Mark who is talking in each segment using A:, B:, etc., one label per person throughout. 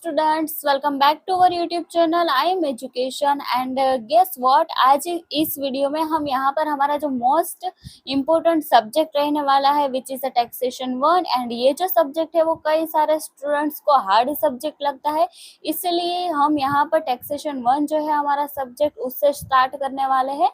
A: Students, welcome back to our YouTube channel I am education and guess what, आज इस video में हम यहाँ पर हमारा जो मोस्ट इम्पोर्टेंट सब्जेक्ट रहने वाला है which is a taxation one. And ये जो सब्जेक्ट है वो कई सारे स्टूडेंट्स को हार्ड सब्जेक्ट लगता है, इसलिए हम यहाँ पर टैक्सेशन वन जो है हमारा सब्जेक्ट उससे स्टार्ट करने वाले हैं।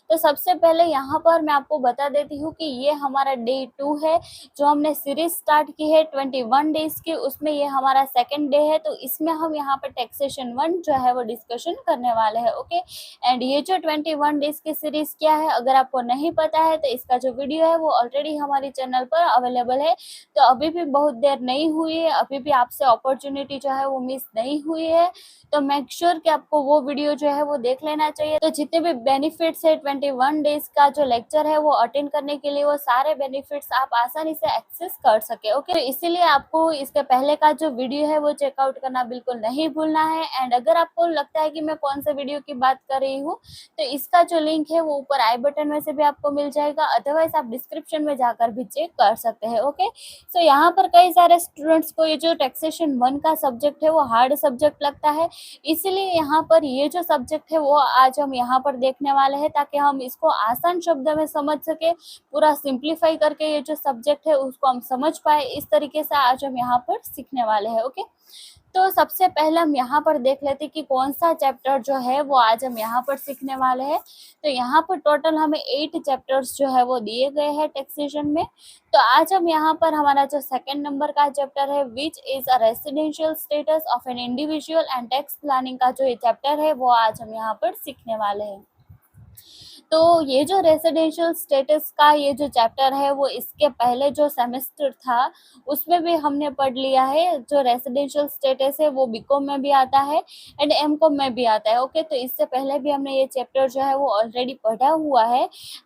A: तो सबसे पहले यहाँ पर मैं आपको बता देती हूँ कि ये हमारा डे 2 है जो हमने सीरीज स्टार्ट की है 21 डेज की, उसमें ये हमारा सेकंड डे है। तो इसमें हम यहाँ पर टैक्सेशन वन जो है वो डिस्कशन करने वाले हैं। ओके, एंड ये जो 21 डेज की सीरीज क्या है, अगर आपको नहीं पता है तो इसका जो वीडियो है वो ऑलरेडी हमारे चैनल पर अवेलेबल है। तो अभी भी बहुत देर नहीं हुई है, अभी भी आपसे अपॉर्चुनिटी जो है वो मिस नहीं हुई है, तो मेक श्योर कि आपको वो वीडियो जो है वो देख लेना चाहिए। तो जितने भी बेनिफिट्स है 21 डेज का जो लेक्चर है वो अटेंड करने के लिए, वो सारे बेनिफिट्स आप आसानी से एक्सेस कर सके। ओके, तो इसीलिए आपको इसके पहले का जो वीडियो है वो चेकआउट करना बिल्कुल नहीं भूलना है। एंड अगर आपको लगता है कि मैं कौन से वीडियो की बात कर रही हूँ तो इसका जो लिंक है वो ऊपर आई बटन में से भी आपको मिल जाएगा, अदरवाइज आप डिस्क्रिप्शन में जाकर भी चेक कर सकते हैं। ओके, सो यहाँ पर कई सारे स्टूडेंट्स को ये जो टैक्सेशन वन का सब्जेक्ट है वो हार्ड सब्जेक्ट लगता है, इसीलिए यहाँ पर ये जो सब्जेक्ट है वो आज हम यहाँ पर देखने वाले हैं ताकि हम इसको आसान शब्द में समझ सके, पूरा सिंप्लीफाई करके ये जो सब्जेक्ट है उसको हम समझ पाए, इस तरीके से आज हम यहाँ पर सीखने वाले हैं। ओके, तो सबसे पहले हम यहाँ पर देख लेते हैं कि कौन सा चैप्टर जो है वो आज हम यहाँ पर सीखने वाले हैं। तो यहाँ पर टोटल हमें 8 चैप्टर्स जो है वो दिए गए हैं टैक्सेशन में। तो आज हम यहाँ पर हमारा जो सेकंड नंबर का चैप्टर है which is a residential status of an individual and tax planning का जो ये चैप्टर है वो आज हम यहाँ पर सीखने वाले हैं। तो ये जो रेसिडेंशियल स्टेटस का ये जो चैप्टर है वो इसके पहले जो सेमेस्टर था उसमें भी हमने पढ़ लिया है। जो रेसिडेंशियल स्टेटस है वो बीकॉम में भी आता है एंड एमकॉम में भी आता है। ओके, तो इससे पहले भी हमने ये चैप्टर जो है वो ऑलरेडी पढ़ा हुआ है।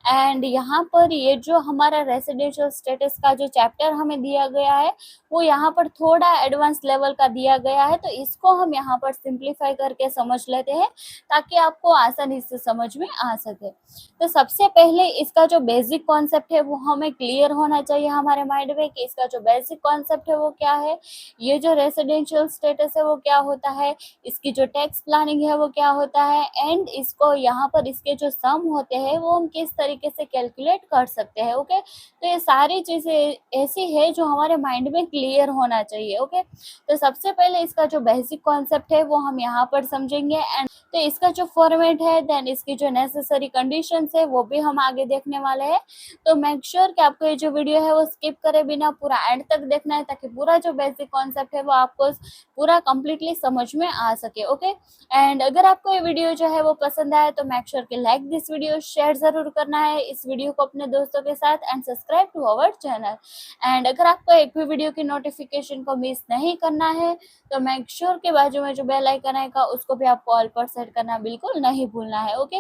A: एंड यहाँ पर ये जो हमारा रेसिडेंशियल स्टेटस का जो चैप्टर हमें दिया गया है वो यहाँ पर थोड़ा एडवांस लेवल का दिया गया है, तो इसको हम यहाँ पर सिंप्लीफाई करके समझ लेते हैं ताकि आपको आसानी से समझ में आ सके। तो सबसे पहले इसका जो बेसिक कॉन्सेप्ट है वो हमें क्लियर होना चाहिए हमारे माइंड में कि इसका जो बेसिक कॉन्सेप्ट है वो क्या है, ये जो रेसिडेंशियल स्टेटस है वो क्या होता है, इसकी जो टैक्स प्लानिंग है वो क्या होता है, एंड इसको यहाँ पर इसके जो सम होते हैं वो हम किस तरीके से कैलकुलेट कर सकते हैं। ओके, तो ये सारी चीज़ें ऐसी है जो हमारे माइंड में क्लियर होना चाहिए। ओके, तो सबसे पहले इसका जो बेसिक कॉन्सेप्ट है वो हम यहाँ पर समझेंगे। एंड तो इसका जो फॉर्मेट है, देन इसकी जो नेसेसरी कंडीशंस है वो भी हम आगे देखने वाले हैं। तो मेक श्योर कि आपको ये जो वीडियो है वो स्किप करे बिना पूरा एंड तक देखना है ताकि पूरा जो बेसिक कॉन्सेप्ट है वो आपको पूरा कंप्लीटली समझ में आ सके। ओके, एंड अगर आपको ये वीडियो जो है वो पसंद आए तो मेक श्योर कि लाइक दिस वीडियो, शेयर जरूर करना है इस वीडियो को अपने दोस्तों के साथ and subscribe to our channel. And अगर आपको एक भी वीडियो की नोटिफिकेशन को मिस नहीं करना है तो मेक श्योर के बाजू में जो बेल आइकन आएगा उसको भी आपको ऑल पर सेट करना बिल्कुल नहीं भूलना है। Okay,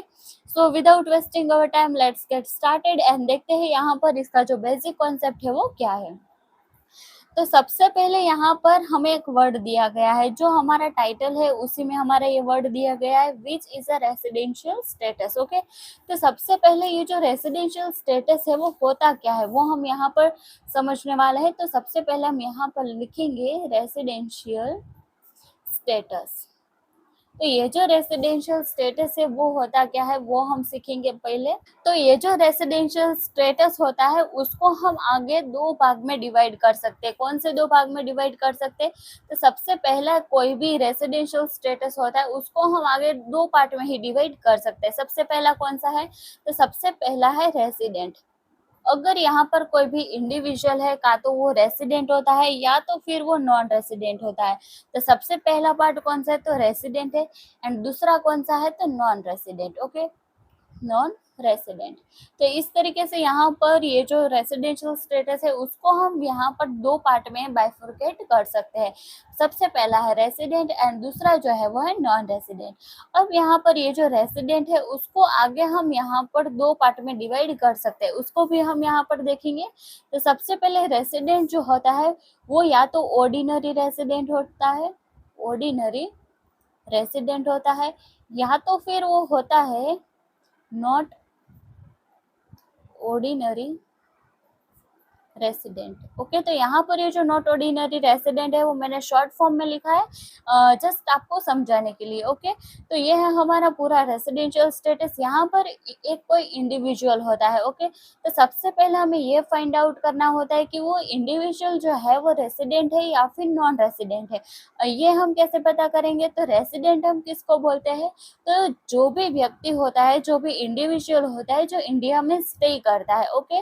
A: so without wasting our time let's get started and देखते हैं यहाँ पर इसका जो बेसिक कॉन्सेप्ट है वो क्या है। तो सबसे पहले यहाँ पर हमें एक वर्ड दिया गया है, जो हमारा टाइटल है उसी में हमारा ये वर्ड दिया गया है which is a residential status. Okay, तो सबसे पहले ये जो रेसिडेंशियल स्टेटस है वो होता क्या है वो हम यहाँ पर समझने वाले हैं। तो सबसे पहले हम यहाँ पर लिखेंगे रेसिडेंशियल स्टेटस। तो ये जो रेसिडेंशियल स्टेटस है वो होता क्या है वो हम सीखेंगे पहले। तो ये जो रेसिडेंशियल स्टेटस होता है उसको हम आगे दो भाग में डिवाइड कर सकते हैं। कौन से दो भाग में डिवाइड कर सकते हैं? तो सबसे पहला कोई भी रेसिडेंशियल स्टेटस होता है उसको हम आगे दो पार्ट में ही डिवाइड कर सकते हैं। सबसे पहला कौन सा है? तो सबसे पहला है रेसिडेंट। अगर यहाँ पर कोई भी इंडिविजुअल है का तो वो रेसिडेंट होता है या तो फिर वो नॉन रेसिडेंट होता है। तो सबसे पहला पार्ट कौन सा है? तो रेसिडेंट है। एंड दूसरा कौन सा है? तो non resident. Okay, non resident. तो इस तरीके से यहाँ पर ये जो रेसिडेंशियल स्टेटस है उसको हम यहाँ पर दो पार्ट में बाइफरकेट कर सकते हैं। सबसे पहला है रेसिडेंट एंड दूसरा जो है वो है नॉन रेसिडेंट। अब यहाँ पर ये जो रेसिडेंट है उसको आगे हम यहाँ पर दो पार्ट में डिवाइड कर सकते हैं, उसको भी हम यहाँ पर देखेंगे। तो सबसे पहले रेसिडेंट जो होता है वो या तो ऑर्डिनरी रेसिडेंट होता है, ऑर्डिनरी रेसिडेंट होता है, या तो फिर वो होता है नॉट ऑर्डिनरी रेसिडेंट। ओके, तो यहाँ पर ये जो नॉट ऑर्डिनरी रेसिडेंट है वो मैंने शॉर्ट फॉर्म में लिखा है जस्ट आपको समझाने के लिए। ओके, तो ये है हमारा पूरा रेसिडेंशियल स्टेटस। यहाँ पर एक कोई इंडिविजुअल होता है। ओके, तो सबसे पहले हमें ये फाइंड आउट करना होता है कि वो इंडिविजुअल जो है वो रेसिडेंट है या फिर नॉन रेसिडेंट है। ये हम कैसे पता करेंगे? तो रेसिडेंट हम किसको बोलते हैं? तो जो भी व्यक्ति होता है, जो भी इंडिविजुअल होता है जो इंडिया में स्टे करता है। ओके,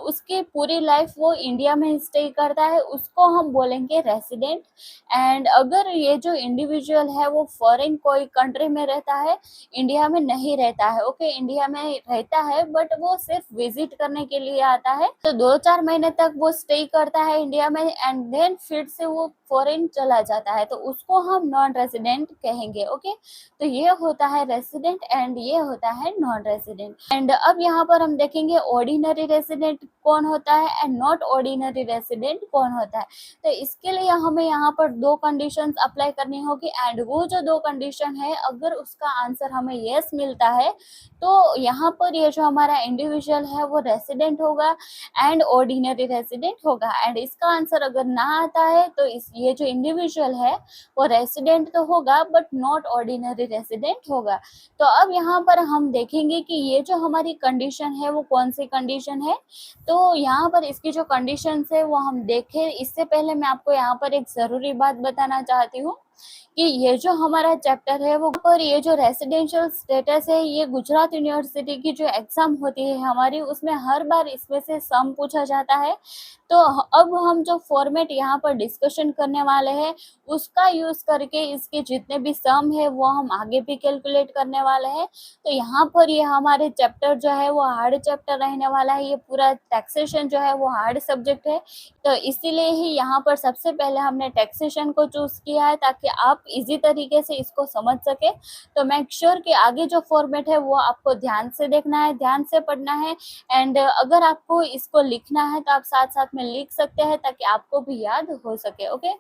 A: उसकी पूरी लाइफ वो इंडिया में स्टे करता है, उसको हम बोलेंगे रेसिडेंट। एंड अगर ये जो इंडिविजुअल है वो फॉरेन कोई कंट्री में रहता है, इंडिया में नहीं रहता है। ओके, इंडिया में रहता है बट वो सिर्फ विजिट करने के लिए आता है, तो 2-4 महीने तक वो स्टे करता है इंडिया में एंड देन फिर से वो फॉरेन चला जाता है, तो उसको हम नॉन रेसिडेंट कहेंगे। ओके, तो ये होता है रेसिडेंट एंड ये होता है नॉन रेसिडेंट। एंड अब यहाँ पर हम देखेंगे ऑर्डिनरी रेसिडेंट कौन होता है एंड नॉट ऑर्डिनरी रेसिडेंट कौन होता है। तो इसके लिए हमें यहाँ पर 2 कंडीशंस अप्लाई करनी होगी एंड वो जो 2 कंडीशन है, अगर उसका आंसर हमें यस मिलता है तो यहाँ पर ये जो हमारा इंडिविजुअल है वो रेसिडेंट होगा एंड ऑर्डिनरी रेसिडेंट होगा। एंड इसका आंसर अगर ना आता है तो ये जो इंडिविजुअल है वो रेसिडेंट तो होगा बट नॉट ऑर्डिनरी रेसिडेंट होगा। तो अब यहाँ पर हम देखेंगे कि ये जो हमारी कंडीशन है वो कौन सी कंडीशन है। तो यहाँ पर इसकी जो कंडीशंस है वो हम देखें, इससे पहले मैं आपको यहाँ पर एक ज़रूरी बात बताना चाहती हूँ कि ये जो हमारा चैप्टर है वो पर ये जो रेसिडेंशियल स्टेटस है, ये गुजरात यूनिवर्सिटी की जो एग्ज़ाम होती है हमारी, उसमें हर बार इसमें से सम पूछा जाता है। तो अब हम जो फॉर्मेट यहाँ पर डिस्कशन करने वाले हैं उसका यूज़ करके इसके जितने भी सम है वो हम आगे भी कैलकुलेट करने वाले हैं। तो यहाँ पर ये हमारे चैप्टर जो है वो हार्ड चैप्टर रहने वाला है। ये पूरा टैक्सेशन जो है वो हार्ड सब्जेक्ट है, तो इसीलिए ही यहाँ पर सबसे पहले हमने टैक्सेशन को चूज़ किया है ताकि आप इजी तरीके से इसको समझ सके। तो मेक श्योर कि आगे जो फॉर्मेट है वो आपको ध्यान से देखना है, ध्यान से पढ़ना है एंड अगर आपको इसको लिखना है तो आप साथ साथ में लिख सकते हैं ताकि आपको भी याद हो सके। ओके,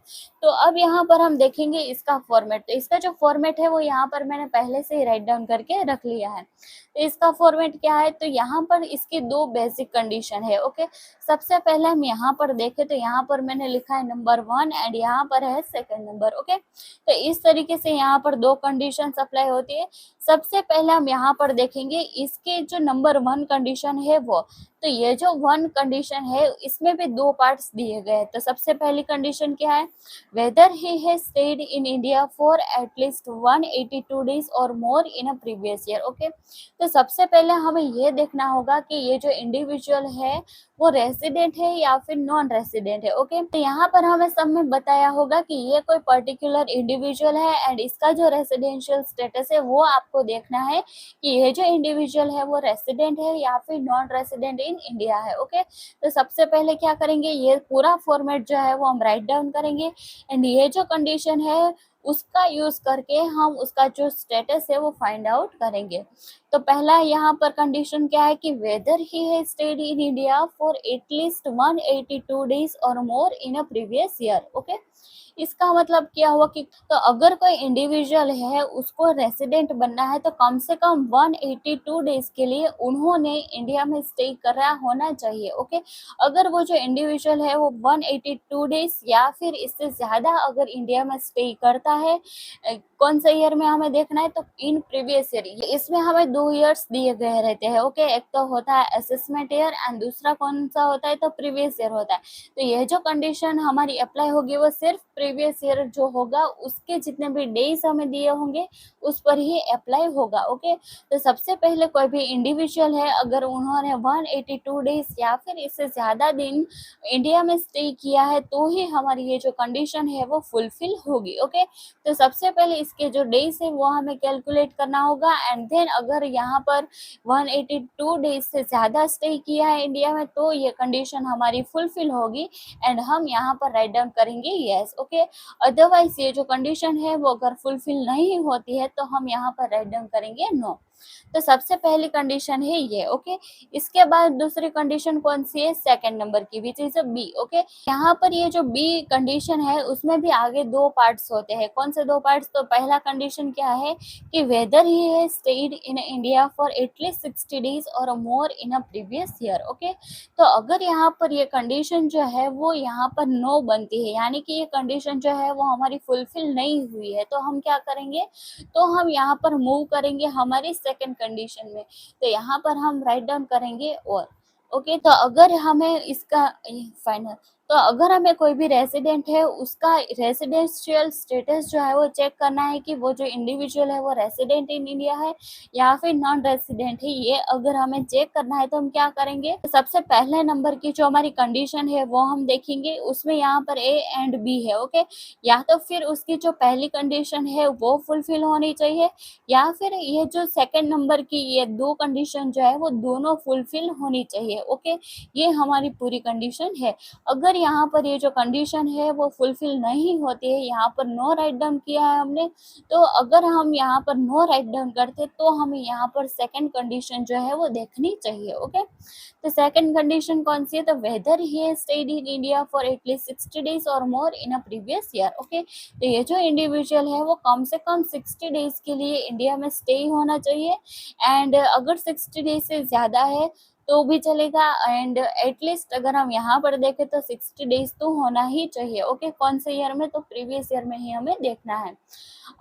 A: तो अब यहाँ पर हम देखेंगे इसका फॉर्मेट। तो इसका जो फॉर्मेट है वो यहाँ पर मैंने पहले से ही राइट डाउन करके रख लिया है। तो इसका फॉर्मेट क्या है? तो यहाँ पर इसकी 2 बेसिक कंडीशन है। ओके, सबसे पहले हम यहाँ पर देखें तो यहाँ पर मैंने लिखा है नंबर 1 एंड यहाँ पर है सेकंड नंबर। ओके, तो इस तरीके से यहाँ पर 2 कंडीशंस अप्लाई होती है। सबसे पहले हम यहाँ पर देखेंगे इसके जो नंबर 1 कंडीशन है वो, तो ये जो 1 कंडीशन है इसमें भी 2 पार्ट्स दिए गए हैं। तो सबसे पहली कंडीशन क्या है? Weather he has stayed in India for at least 182 days और मोर इन अ प्रीवियस ईयर। ओके, तो सबसे पहले हमें ये देखना होगा कि ये जो इंडिविजुअल है वो रेसिडेंट है या फिर नॉन रेसिडेंट है। ओके, तो यहाँ पर हमें सब में बताया होगा कि ये कोई पर्टिकुलर इंडिविजुअल है एंड इसका जो रेसिडेंशियल स्टेटस है वो आपको देखना है कि ये जो इंडिविजुअल है वो रेसिडेंट है या फिर नॉन रेसिडेंट इन इंडिया है। ओके, तो सबसे पहले क्या करेंगे, ये पूरा फॉर्मेट जो है वो हम राइट डाउन करेंगे एंड ये जो कंडीशन है उसका यूज करके हम उसका जो स्टेटस है वो फाइंड आउट करेंगे। तो पहला यहाँ पर कंडीशन क्या है कि weather he has stayed in India for at least 182 days और मोर इन अ प्रीवियस ईयर। ओके, इसका मतलब क्या हुआ कि तो अगर कोई इंडिविजुअल है उसको रेसिडेंट बनना है तो कम से कम 182 डेज के लिए उन्होंने इंडिया में स्टे करा होना चाहिए। ओके, अगर वो जो इंडिविजुअल है वो 182 डेज या फिर इससे ज़्यादा अगर इंडिया में स्टे करता है, कौन से ईयर में हमें देखना है? तो इन प्रीवियस ईयर। इसमें हमें 2 ईयर्स दिए गए रहते हैं। ओके, एक तो होता है असेसमेंट ईयर एंड दूसरा कौन सा होता है? तो प्रीवियस ईयर होता है। तो ये जो कंडीशन हमारी अप्लाई होगी वो सिर्फ प्रीवियस ईयर जो होगा उसके जितने भी डेज हमें दिए होंगे उस पर ही अप्लाई होगा। ओके, तो सबसे पहले कोई भी इंडिविजुअल है अगर उन्होंने 182 डेज या फिर इससे ज़्यादा दिन इंडिया में स्टे किया है तो ही हमारी ये जो कंडीशन है वो फुलफिल होगी। ओके, तो सबसे पहले इसके जो डेज है वो हमें कैलकुलेट करना होगा एंड देन अगर यहाँ पर 182 डेज से ज़्यादा स्टे किया है इंडिया में तो ये कंडीशन हमारी फुलफिल होगी एंड हम यहाँ पर राइट डाउन करेंगे यस। ओके, अदरवाइज ये जो कंडीशन है वो अगर फुलफिल नहीं होती है तो हम यहाँ पर राइट डाउन करेंगे नो। तो सबसे पहली कंडीशन है ये, ओके। इसके बाद दूसरी कंडीशन कौन सी है, सेकंड नंबर की, विच इज बी, ओके। यहाँ पर ये जो बी कंडीशन है उसमें भी आगे दो पार्ट्स होते हैं। कौन से दो पार्ट्स, तो पहला कंडीशन क्या है कि वेदर ही है stayed in India for at least 60 days और मोर इन अ प्रीवियस ईयर, ओके। तो अगर यहाँ पर ये कंडीशन जो है वो यहाँ पर नो बनती है, यानी कि ये कंडीशन जो है वो हमारी फुलफिल नहीं हुई है, तो हम क्या करेंगे, तो हम यहाँ पर मूव करेंगे हमारी सेकंड कंडीशन में। तो यहाँ पर हम राइट डाउन करेंगे और, ओके। तो अगर हमें इसका फाइनल, तो अगर हमें कोई भी रेसिडेंट है उसका रेसिडेंशियल स्टेटस जो है वो चेक करना है कि वो जो इंडिविजुअल है वो रेसिडेंट इन इंडिया है या फिर नॉन रेसिडेंट है, ये अगर हमें चेक करना है तो हम क्या करेंगे, तो सबसे पहले नंबर की जो हमारी कंडीशन है वो हम देखेंगे। उसमें यहाँ पर ए एंड बी है, ओके। या तो फिर उसकी जो पहली कंडीशन है वो फुलफिल होनी चाहिए, या फिर ये जो सेकंड नंबर की ये दो कंडीशन जो है वो दोनों फुलफिल होनी चाहिए, ओके। ये हमारी पूरी कंडीशन है। अगर यहाँ पर ये जो कंडीशन है वो फुलफिल नहीं होती है, यहाँ पर नो राइट डाउन किया है हमने, तो अगर हम यहाँ पर नो राइट डाउन करते तो हमें यहाँ पर सेकंड कंडीशन जो है वो देखनी चाहिए, ओके। तो सेकंड कंडीशन कौन सी है, तो weather he stayed in India for at least 60 days और मोर इन अ प्रीवियस ईयर, ओके। तो ये जो इंडिविजुअल है वो कम से कम 60 डेज के लिए इंडिया में स्टे होना चाहिए, एंड अगर 60 डेज से ज़्यादा है तो भी चलेगा, एंड एटलीस्ट अगर हम यहाँ पर देखें तो 60 डेज तो होना ही चाहिए, ओके। कौन से ईयर में, तो प्रीवियस ईयर में ही हमें देखना है।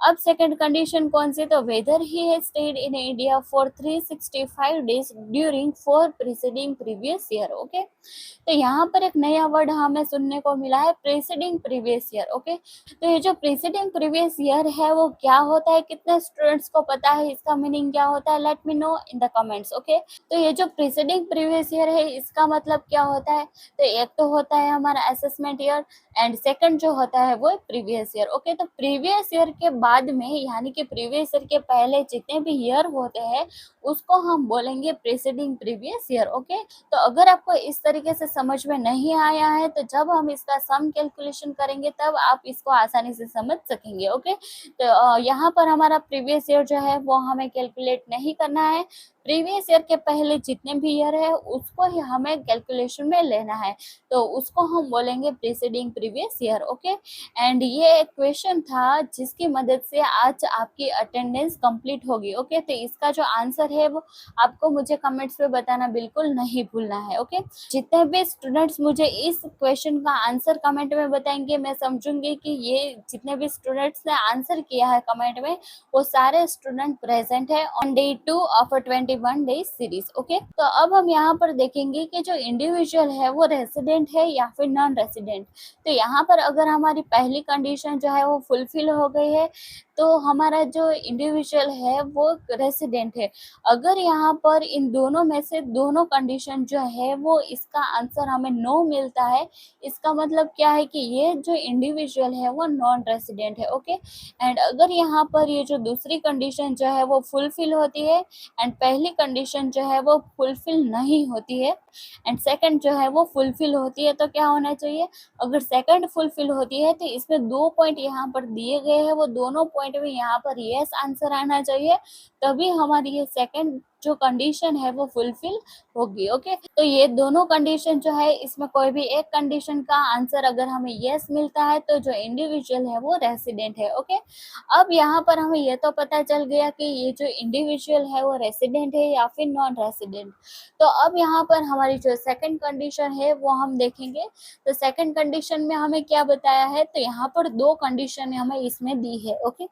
A: अब सेकंड कंडीशन कौन सी, तो weather he has stayed in India for 365 days during 4 preceding previous year, okay. तो यहाँ पर एक नया वर्ड हमें सुनने को मिला है, प्रीसीडिंग प्रीवियस ईयर, ओके। तो ये जो प्रीसीडिंग प्रीवियस ईयर है वो क्या होता है, कितने स्टूडेंट्स को पता है इसका मीनिंग क्या होता है, late me know in the comments, okay. तो ये जो प्रीसीडिंग प्रीवियस ईयर है इसका मतलब क्या होता है, तो एक तो होता है हमारा असेसमेंट ईयर, एंड सेकंड जो होता है वो प्रीवियस ईयर, ओके। तो प्रीवियस ईयर के बाद में, यानी कि प्रीवियस ईयर के पहले जितने भी ईयर होते हैं उसको हम बोलेंगे प्रीसीडिंग प्रीवियस ईयर, ओके। तो अगर आपको इस तरीके से समझ में नहीं आया है तो जब हम इसका सम कैलकुलेशन करेंगे तब आप इसको आसानी से समझ सकेंगे, ओके। तो यहाँ पर हमारा प्रीवियस ईयर जो है वो हमें कैलकुलेट नहीं करना है, प्रीवियस ईयर के पहले जितने भी ईयर है उसको ही हमें कैलकुलेशन में लेना है, तो उसको हम बोलेंगे preceding previous year, okay. And ये एक क्वेश्चन था जिसकी मदद से आज आपकी अटेंडेंस कंप्लीट होगी, ओके। तो इसका जो आंसर है वो आपको मुझे कमेंट्स में बताना बिल्कुल नहीं भूलना है, ओके। जितने भी स्टूडेंट्स मुझे इस क्वेश्चन का आंसर कमेंट में बताएंगे, मैं समझूंगी कि ये जितने भी स्टूडेंट्स ने आंसर किया है कमेंट में वो सारे स्टूडेंट प्रेजेंट है on day 2 of 21 days series, okay. तो अब हम यहाँ पर देखेंगे कि जो इंडिविजुअल है वो रेसिडेंट है या फिर नॉन रेसिडेंट। तो यहाँ पर अगर हमारी पहली कंडीशन जो है वो फुलफिल हो गई है तो हमारा जो इंडिविजुअल है वो रेसिडेंट है। अगर यहाँ पर इन दोनों में से दोनों कंडीशन जो है वो इसका आंसर हमें नो मिलता है, इसका मतलब क्या है कि ये जो इंडिविजुअल है वो नॉन रेसिडेंट है, ओके। एंड अगर यहाँ पर ये जो दूसरी कंडीशन जो है वो फुलफिल होती है एंड पहली कंडीशन जो है वो फुलफिल नहीं होती है एंड सेकंड जो है वो फुलफिल होती है, तो क्या होना चाहिए, अगर सेकंड फुलफिल होती है तो इसमें 2 पॉइंट यहाँ पर दिए गए हैं, वो दोनों पॉइंट में यहाँ पर यस आंसर आना चाहिए, तभी हमारी ये सेकंड जो कंडीशन है वो फुलफिल होगी, ओके। तो ये दोनों कंडीशन जो है इसमें कोई भी एक कंडीशन का आंसर अगर हमें यस मिलता है तो जो इंडिविजुअल है वो रेसिडेंट है, ओके। अब यहाँ पर हमें ये तो पता चल गया कि ये जो इंडिविजुअल है वो रेसिडेंट है या फिर नॉन रेसिडेंट। तो अब यहाँ पर हमारी जो सेकंड कंडीशन है वो हम देखेंगे। तो सेकंड कंडीशन में हमें क्या बताया है, तो यहाँ पर दो कंडीशन हमें इसमें दी है, ओके।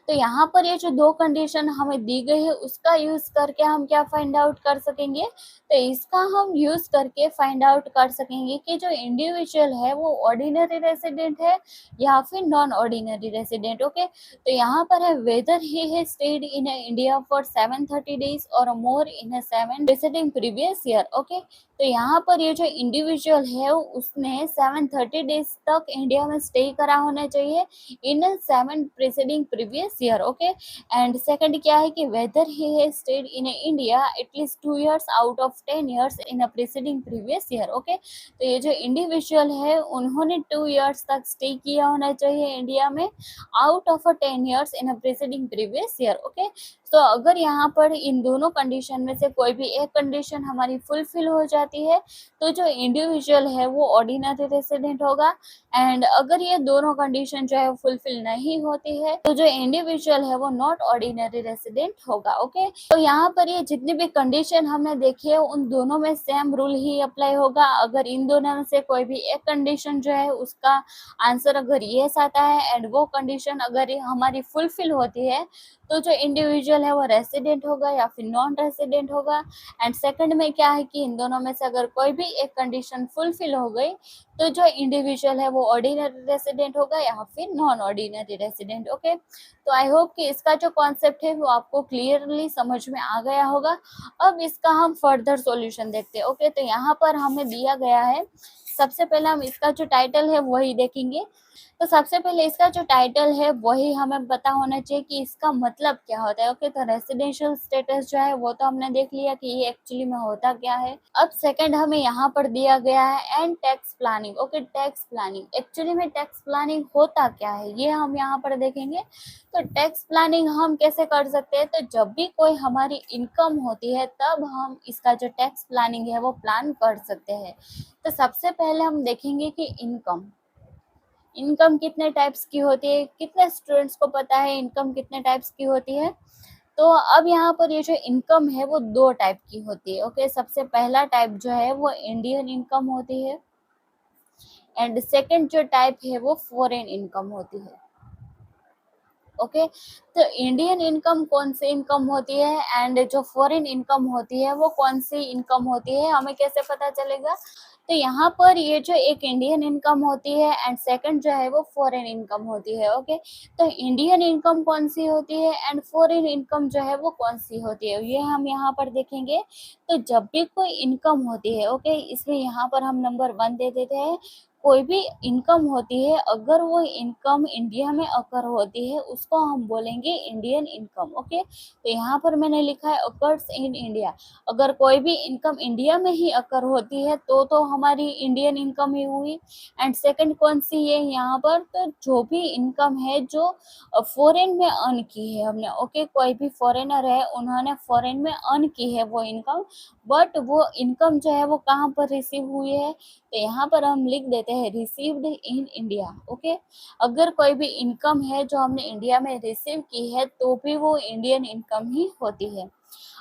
A: तो यहाँ पर ये जो दो कंडीशन हमें दी गई है उसका यूज करके हम क्या फाइंड आउट कर सकेंगे, तो इसका हम यूज करके फाइंड आउट कर सकेंगे कि जो इंडिविजुअल है वो ऑर्डिनरी रेसिडेंट है या फिर नॉन ऑर्डिनरी रेसिडेंट, ओके। तो यहाँ पर है weather he has stayed in India for 730 days और मोर इन 7 प्रीसीडिंग प्रीवियस ईयर, ओके। तो यहाँ पर ये जो इंडिविजुअल है उसने 730 डेज तक इंडिया में स्टे करा होना चाहिए इन 7 preceding previous year, okay. And second क्या है कि weather he has stayed in India at least 2 years out of 10 years in a preceding previous year, okay. तो ये जो इंडिविजुअल है उन्होंने 2 इयर्स तक स्टे किया होना चाहिए इंडिया में out of 10 years in a preceding previous year, okay. तो अगर यहाँ पर इन दोनों कंडीशन में से कोई भी एक कंडीशन हमारी फुलफिल हो जाती है तो जो इंडिविजुअल है वो ऑर्डिनरी रेसिडेंट होगा। एंड अगर ये दोनों कंडीशन जो है फुलफिल नहीं होती है तो जो इंडिविजुअल है वो नॉट ऑर्डिनरी रेसिडेंट होगा। ओके, तो यहाँ पर ये जितनी भी कंडीशन हमने देखी है उन दोनों में सेम रूल ही अप्लाई होगा। अगर इन दोनों में से कोई भी एक कंडीशन जो है उसका आंसर अगर यस आता है एंड वो कंडीशन अगर हमारी फुलफिल होती है तो जो इंडिविजुअल है वो रेसिडेंट होगा या फिर नॉन रेसिडेंट होगा। एंड सेकंड में क्या है कि इन दोनों में से अगर कोई भी एक कंडीशन फुलफिल हो गई तो जो इंडिविजुअल है वो ऑर्डिनरी रेसिडेंट होगा या फिर नॉन ऑर्डिनरी रेसिडेंट। ओके, तो आई होप कि इसका जो कॉन्सेप्ट है वो आपको क्लियरली समझ में आ गया होगा। अब इसका हम फर्दर सॉल्यूशन देखते हैं। ओके, तो यहाँ पर हमें दिया गया है, सबसे पहले हम इसका जो टाइटल है वही देखेंगे। तो सबसे पहले इसका जो टाइटल है वही हमें पता होना चाहिए कि इसका मतलब क्या होता है। ओके, तो रेसिडेंशियल स्टेटस जो है वो तो हमने देख लिया कि ये एक्चुअली में होता क्या है। अब सेकंड हमें यहाँ पर दिया गया है and tax planning. Okay, tax planning actually में टैक्स प्लानिंग होता क्या है ये हम यहाँ पर देखेंगे। तो टैक्स प्लानिंग हम कैसे कर सकते हैं, तो जब भी कोई हमारी इनकम होती है तब हम इसका जो टैक्स प्लानिंग है वो प्लान कर सकते हैं। तो सबसे पहले हम देखेंगे कि इनकम कितने टाइप्स की होती है, कितने स्टूडेंट्स को पता है इनकम कितने टाइप्स की होती है। तो अब यहाँ पर ये जो इनकम है वो दो टाइप की होती है। ओके, सबसे पहला टाइप जो है वो इंडियन इनकम होती है एंड सेकंड जो टाइप है वो फॉरेन इनकम होती है। ओके, तो इंडियन इनकम कौन सी इनकम होती है एंड जो फॉरेन इनकम होती है वो कौन सी इनकम होती है, हमें कैसे पता चलेगा। तो यहाँ पर ये जो एक इंडियन इनकम होती है एंड सेकंड जो है वो फॉरेन इनकम होती है। ओके, तो इंडियन इनकम कौन सी होती है एंड फॉरेन इनकम जो है वो कौन सी होती है ये हम यहाँ पर देखेंगे। तो जब भी कोई इनकम होती है, ओके, इसमें यहाँ पर हम नंबर 1 दे देते हैं। कोई भी इनकम होती है अगर वो इनकम इंडिया में अकर होती है उसको हम बोलेंगे इंडियन इनकम। ओके, तो यहाँ पर मैंने लिखा है अकर्स इन इंडिया। अगर कोई भी इनकम इंडिया में ही अकर होती है तो हमारी इंडियन इनकम ही हुई। एंड सेकंड कौन सी है यहाँ पर, तो जो भी इनकम है जो फॉरेन में अर्न की है हमने। ओके, कोई भी फॉरेनर है उन्होंने फॉरेन में अर्न की है वो इनकम, बट वो इनकम जो है वो कहाँ पर रिसीव हुई है, तो यहाँ पर हम लिख देते हैं रिसीव्ड इन इंडिया। ओके, अगर कोई भी इनकम है जो हमने इंडिया में रिसीव की है तो भी वो इंडियन इनकम ही होती है।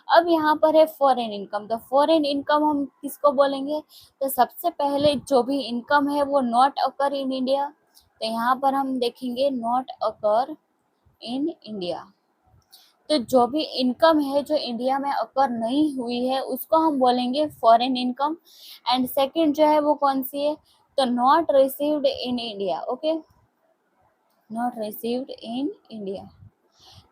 A: अब यहाँ पर है फॉरेन इनकम। तो फॉरेन इनकम हम किसको बोलेंगे, तो सबसे पहले जो भी इनकम है वो नॉट अकर इन इंडिया। तो यहाँ पर हम देखेंगे नॉट अकर इन इंडिया। तो जो भी इनकम है जो इंडिया में अकर नहीं हुई है उसको हम बोलेंगे फॉरेन इनकम। एंड सेकंड जो है वो कौन सी है, तो not received in India. Okay, not received in India.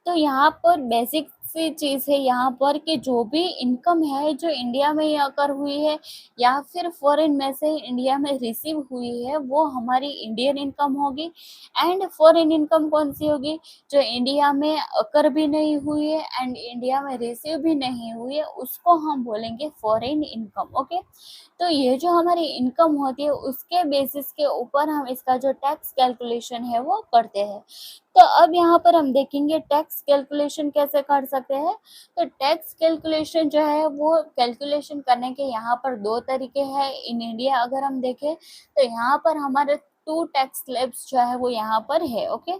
A: तो यहाँ पर बेसिक सी चीज़ है यहाँ पर कि जो भी इनकम है जो इंडिया में ही अकर हुई है या फिर फॉरेन में से इंडिया में रिसीव हुई है वो हमारी इंडियन इनकम होगी। एंड फॉरेन इनकम कौन सी होगी, जो इंडिया में अकर भी नहीं हुई है एंड इंडिया में रिसीव भी नहीं हुई है उसको हम बोलेंगे फॉरेन इनकम। ओके, तो ये जो हमारी इनकम होती है उसके बेसिस के ऊपर हम इसका जो टैक्स कैलकुलेशन है वो करते हैं। तो अब यहाँ पर हम देखेंगे टैक्स कैलकुलेशन कैसे कर सकते हैं। तो टैक्स कैलकुलेशन जो है वो कैलकुलेशन करने के यहाँ पर दो तरीके हैं इन इंडिया। अगर हम देखें तो यहाँ पर हमारे 2 टैक्स स्लैब्स जो है वो यहाँ पर है। ओके,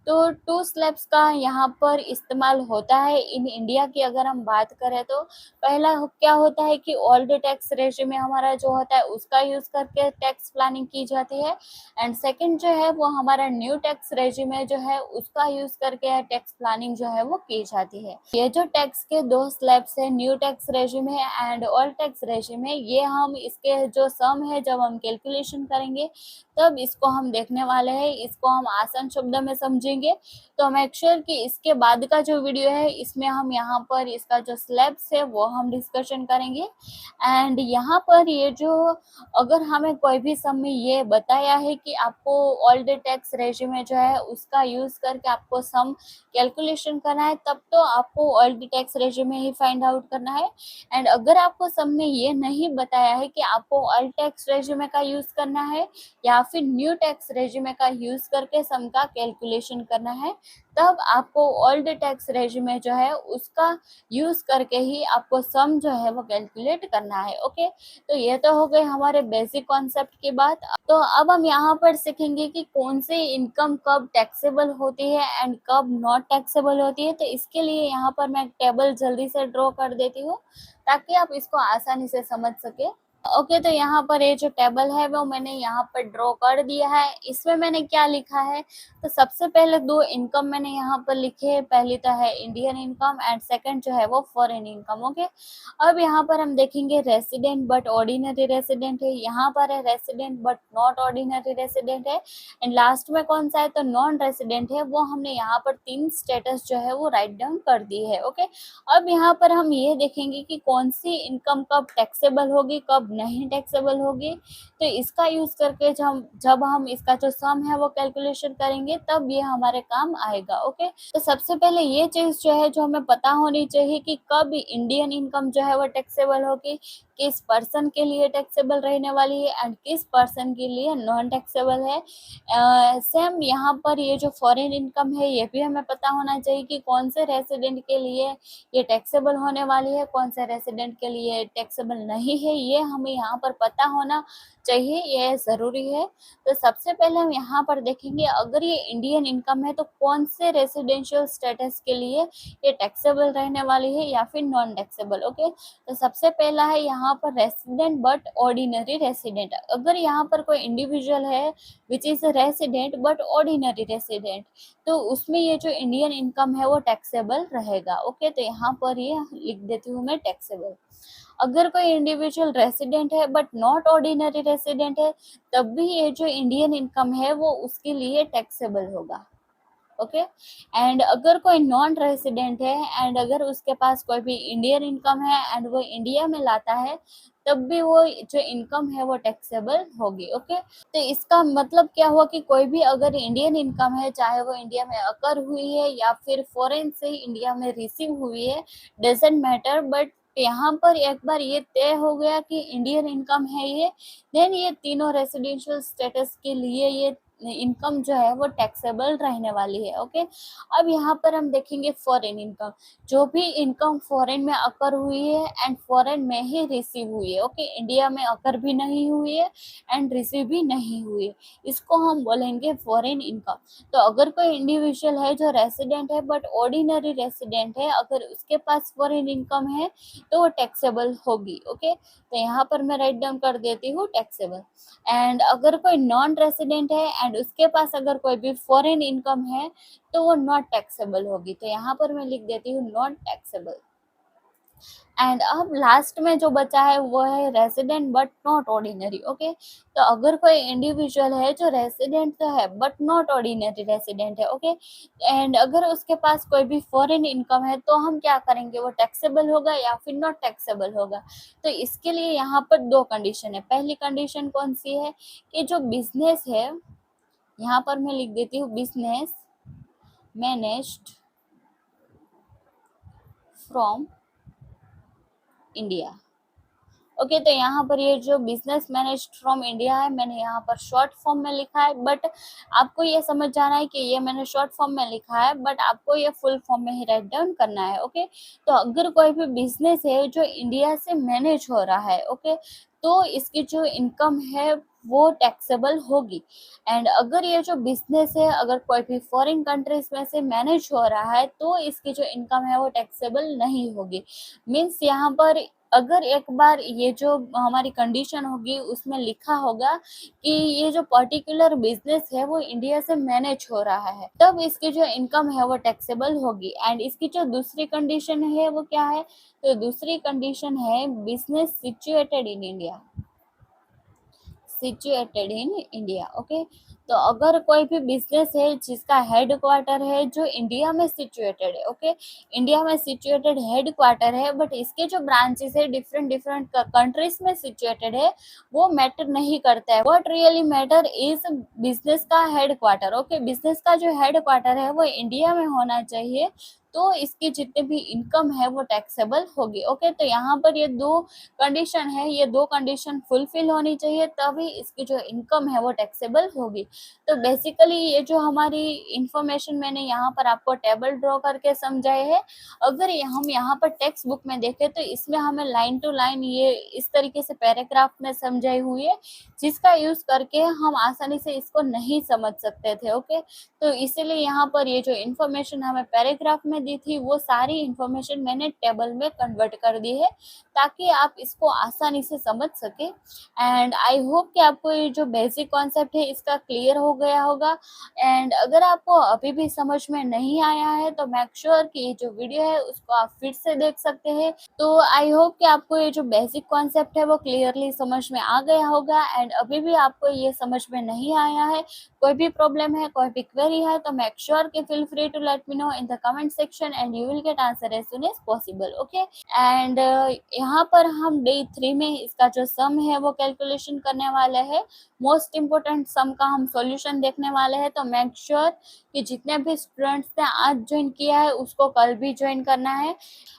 A: तो 2 स्लैब्स का यहाँ पर इस्तेमाल होता है इन इंडिया की। अगर हम बात करें तो पहला क्या होता है कि ओल्ड टैक्स रेजिम में हमारा जो होता है उसका यूज करके टैक्स प्लानिंग की जाती है। एंड सेकंड जो है वो हमारा न्यू टैक्स रेजिम है जो है उसका यूज करके टैक्स प्लानिंग जो है वो की जाती है। ये जो टैक्स के 2 स्लैब्स है, न्यू टैक्स रेजिम है एंड ओल्ड टैक्स रेजिम है, ये हम इसके जो सम है जब हम कैलकुलेशन करेंगे तब इसको हम देखने वाले हैं। इसको हम आसान शब्दों में समझेंगे। तो मेक श्योर कि इसके बाद का जो वीडियो है इसमें हम यहाँ पर इसका जो स्लैब्स है वो हम डिस्कशन करेंगे। एंड यहाँ पर ये जो अगर हमें कोई भी सम में ये बताया है कि आपको ओल्ड टैक्स रेजिम में जो है उसका यूज करके आपको सम कैलकुलेशन करना है तब तो आपको ओल्ड टैक्स रेजिम में ही फाइंड आउट करना है। एंड अगर आपको सम में ये नहीं बताया है कि आपको ओल्ड टैक्स रेजिम का यूज करना है या फिर न्यू न्यू टैक्स रेजिमे का यूज करके सम का कैलकुलेशन करना है, तब आपको ओल्ड टैक्स रेजिमे जो है उसका यूज करके ही आपको सम जो है वो कैलकुलेट करना है। ओके, तो ये तो हो गई हमारे बेसिक कॉन्सेप्ट की बात। तो अब हम यहाँ पर सीखेंगे कि कौन सी इनकम कब टैक्सेबल होती है एंड कब नॉट टैक्सेबल होती है। तो इसके लिए यहाँ पर मैं एक टेबल जल्दी से ड्रॉ कर देती हूँ ताकि आप इसको आसानी से समझ सके। ओके, तो यहाँ पर ये जो टेबल है वो मैंने यहाँ पर ड्रॉ कर दिया है। इसमें मैंने क्या लिखा है, तो सबसे पहले दो इनकम मैंने यहाँ पर लिखे है। पहली तो है इंडियन इनकम एंड सेकंड जो है वो फॉरेन इनकम। ओके, अब यहाँ पर हम देखेंगे रेसिडेंट बट ऑर्डिनरी रेसिडेंट है, यहाँ पर है resident but not ordinary resident है, एंड लास्ट में कौन सा है तो नॉन रेसिडेंट है। वो हमने यहाँ पर तीन स्टेटस जो है वो राइट डाउन कर दी है। ओके, अब यहाँ पर हम ये देखेंगे कि कौन सी इनकम कब टैक्सेबल होगी कब नहीं टैक्सेबल होगी। तो इसका यूज करके जब हम इसका जो सम है वो कैलकुलेशन करेंगे तब ये हमारे काम आएगा। ओके, तो सबसे पहले ये चीज जो है जो हमें पता होनी चाहिए कि कब इंडियन इनकम जो है वो टैक्सेबल होगी, किस पर्सन के लिए टैक्सेबल रहने वाली है एंड किस पर्सन के लिए नॉन टैक्सेबल है। सेम यहाँ पर ये जो फॉरेन इनकम है ये भी हमें पता होना चाहिए कि कौन से रेसिडेंट के लिए ये टैक्सेबल होने वाली है, कौन से रेसिडेंट के लिए टैक्सेबल नहीं है, ये हमें यहाँ पर पता होना चाहिए, ये ज़रूरी है। तो सबसे पहले हम यहाँ पर देखेंगे अगर ये इंडियन इनकम है तो कौन से रेसिडेंशियल स्टेटस के लिए ये टैक्सेबल रहने वाली है या फिर नॉन टैक्सेबल। ओके, तो सबसे पहला है यहाँ पर रेसिडेंट बट ऑर्डिनरी रेसिडेंट। अगर यहाँ पर कोई इंडिविजुअल है which is resident but ordinary resident, तो उसमें ये जो इंडियन इनकम है वो टैक्सेबल रहेगा। ओके, तो यहाँ पर ये लिख देती हूँ मैं टैक्सेबल। अगर कोई इंडिविजुअल रेसिडेंट है बट नॉट ऑर्डिनरी रेसिडेंट है, तब भी ये जो इंडियन इनकम है वो उसके लिए टैक्सेबल होगा। ओके, एंड अगर कोई नॉन रेसिडेंट है एंड अगर उसके पास कोई भी इंडियन इनकम है एंड वो इंडिया में लाता है, तब भी वो जो इनकम है वो टैक्सेबल होगी। ओके, तो इसका मतलब क्या हुआ कि कोई भी अगर इंडियन इनकम है, चाहे वो इंडिया में अकर हुई है या फिर फॉरेन से इंडिया में रिसीव हुई है, डजेंट मैटर, बट यहाँ पर एक बार ये तय हो गया कि इंडियन इनकम है ये, देन ये तीनों रेसिडेंशियल स्टेटस के लिए ये इनकम जो है वो टैक्सेबल रहने वाली है। ओके, अब यहाँ पर हम देखेंगे फॉरेन इनकम। जो भी इनकम फॉरेन में अकर हुई है एंड फॉरेन में ही रिसीव हुई है। ओके, इंडिया में अकर भी नहीं हुई है एंड रिसीव भी नहीं हुई है, इसको हम बोलेंगे फॉरेन इनकम। तो अगर कोई इंडिविजुअल है जो रेसिडेंट है बट ऑर्डिनरी रेसिडेंट है, अगर उसके पास फॉरेन इनकम है तो वो टैक्सेबल होगी। ओके, तो यहाँ पर मैं राइट डाउन कर देती हूँ टैक्सेबल। एंड अगर कोई नॉन रेसिडेंट है एंड उसके पास अगर कोई भी फॉरेन इनकम है तो वो नॉट टैक्सेबल होगी। तो यहाँ पर मैं लिख देती हूँ नॉट टैक्सेबल। एंड अब लास्ट में जो बचा है वो है resident but not ordinary. Okay, तो अगर कोई इंडिविजुअल है जो रेसिडेंट तो है बट नॉट ऑर्डिनरी रेसिडेंट है, ओके, एंड अगर उसके पास कोई भी फॉरेन इनकम है तो हम क्या करेंगे, वो टैक्सेबल होगा या फिर नॉट टैक्सेबल होगा। तो इसके लिए यहाँ पर दो कंडीशन है। पहली कंडीशन कौन सी है कि जो बिजनेस है, यहाँ पर मैं लिख देती हूँ business managed from India. Okay, तो यहाँ पर ये जो बिजनेस मैनेज फ्रॉम इंडिया है मैंने यहाँ पर शॉर्ट फॉर्म में लिखा है, बट आपको ये समझ जाना है कि ये मैंने शॉर्ट फॉर्म में लिखा है बट आपको ये फुल फॉर्म में ही राइट डाउन करना है। ओके, तो अगर कोई भी बिजनेस है जो इंडिया से मैनेज हो रहा है, ओके, तो इसकी जो इनकम है वो टैक्सेबल होगी। एंड अगर ये जो बिजनेस है अगर कोई भी फॉरेन कंट्रीज में से मैनेज हो रहा है तो इसकी जो इनकम है वो टैक्सेबल नहीं होगी। मीन्स यहाँ पर अगर एक बार ये जो हमारी कंडीशन होगी उसमें लिखा होगा कि ये जो पर्टिकुलर बिजनेस है वो इंडिया से मैनेज हो रहा है, तब इसकी जो इनकम है वो टैक्सेबल होगी। एंड इसकी जो दूसरी कंडीशन है वो क्या है, तो दूसरी कंडीशन है business situated in India, situated in India. Okay, तो अगर कोई भी बिजनेस है जिसका हेड क्वार्टर है जो इंडिया में सिचुएटेड है, ओके, इंडिया में सिचुएटेड हेड क्वार्टर है, बट इसके जो ब्रांचेस है डिफरेंट डिफरेंट कंट्रीज में सिचुएटेड है, वो मैटर नहीं करता है। What really matter is business का हेड क्वार्टर, ओके, बिजनेस का जो हेड क्वार्टर है वो इंडिया में होना चाहिए, तो इसकी जितने भी इनकम है वो टैक्सेबल होगी। ओके, तो यहाँ पर ये दो कंडीशन है, ये दो कंडीशन फुलफिल होनी चाहिए, तभी इसकी जो इनकम है वो टैक्सेबल होगी। तो बेसिकली ये जो हमारी इंफॉर्मेशन मैंने यहाँ पर आपको टेबल ड्रॉ करके समझाए है, अगर हम यहाँ पर टेक्स्ट बुक में देखें तो इसमें हमें लाइन टू लाइन ये इस तरीके से पैराग्राफ में समझाई हुई है, जिसका यूज करके हम आसानी से इसको नहीं समझ सकते थे। ओके, तो इसीलिए यहाँ पर ये जो इन्फॉर्मेशन हमें पैराग्राफ में दी थी वो सारी इन्फॉर्मेशन मैंने टेबल में कन्वर्ट कर दी है, ताकि आप इसको आसानी से समझ सके। एंड आई होप कि आपको ये जो बेसिक कॉन्सेप्ट है इसका क्लियर हो गया होगा। एंड अगर आपको अभी भी समझ में नहीं आया है तो मेक श्योर कि ये जो वीडियो है उसको आप फिर से देख सकते हैं। तो आई होप कि आपको ये जो बेसिक कॉन्सेप्ट है वो क्लियरली समझ में आ गया होगा। एंड अभी भी आपको ये समझ में नहीं आया है, कोई भी प्रॉब्लम है, कोई भी क्वेरी है, तो मेक श्योर कि feel free to let me know in the comment section and you will get answer as soon as possible. Okay, and यहाँ पर हम डे 3 में इसका जो सम है वो कैलकुलेशन करने वाले हैं। मोस्ट इम्पोर्टेंट सम का हम सॉल्यूशन देखने वाले हैं, तो मेक श्योर कि जितने भी स्टूडेंट्स ने आज ज्वाइन किया है उसको कल भी ज्वाइन करना है।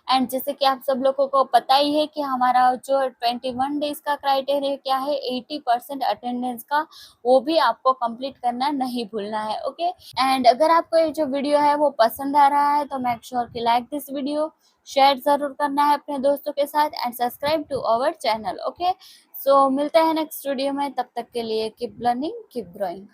A: एंड जैसे कि आप सब लोगों को पता ही है कि हमारा जो 21 डेज का क्राइटेरिया क्या है, 80% अटेंडेंस का, वो भी आपको कंप्लीट करना नहीं भूलना है। ओके, एंड अगर आपको ये जो वीडियो है वो पसंद आ रहा है तो मेक श्योर कि लाइक दिस वीडियो, शेयर जरूर करना है अपने दोस्तों के साथ and subscribe to our channel. Okay, so मिलते हैं नेक्स्ट वीडियो में, तब तक के लिए कीप लर्निंग कीप ग्रोइंग।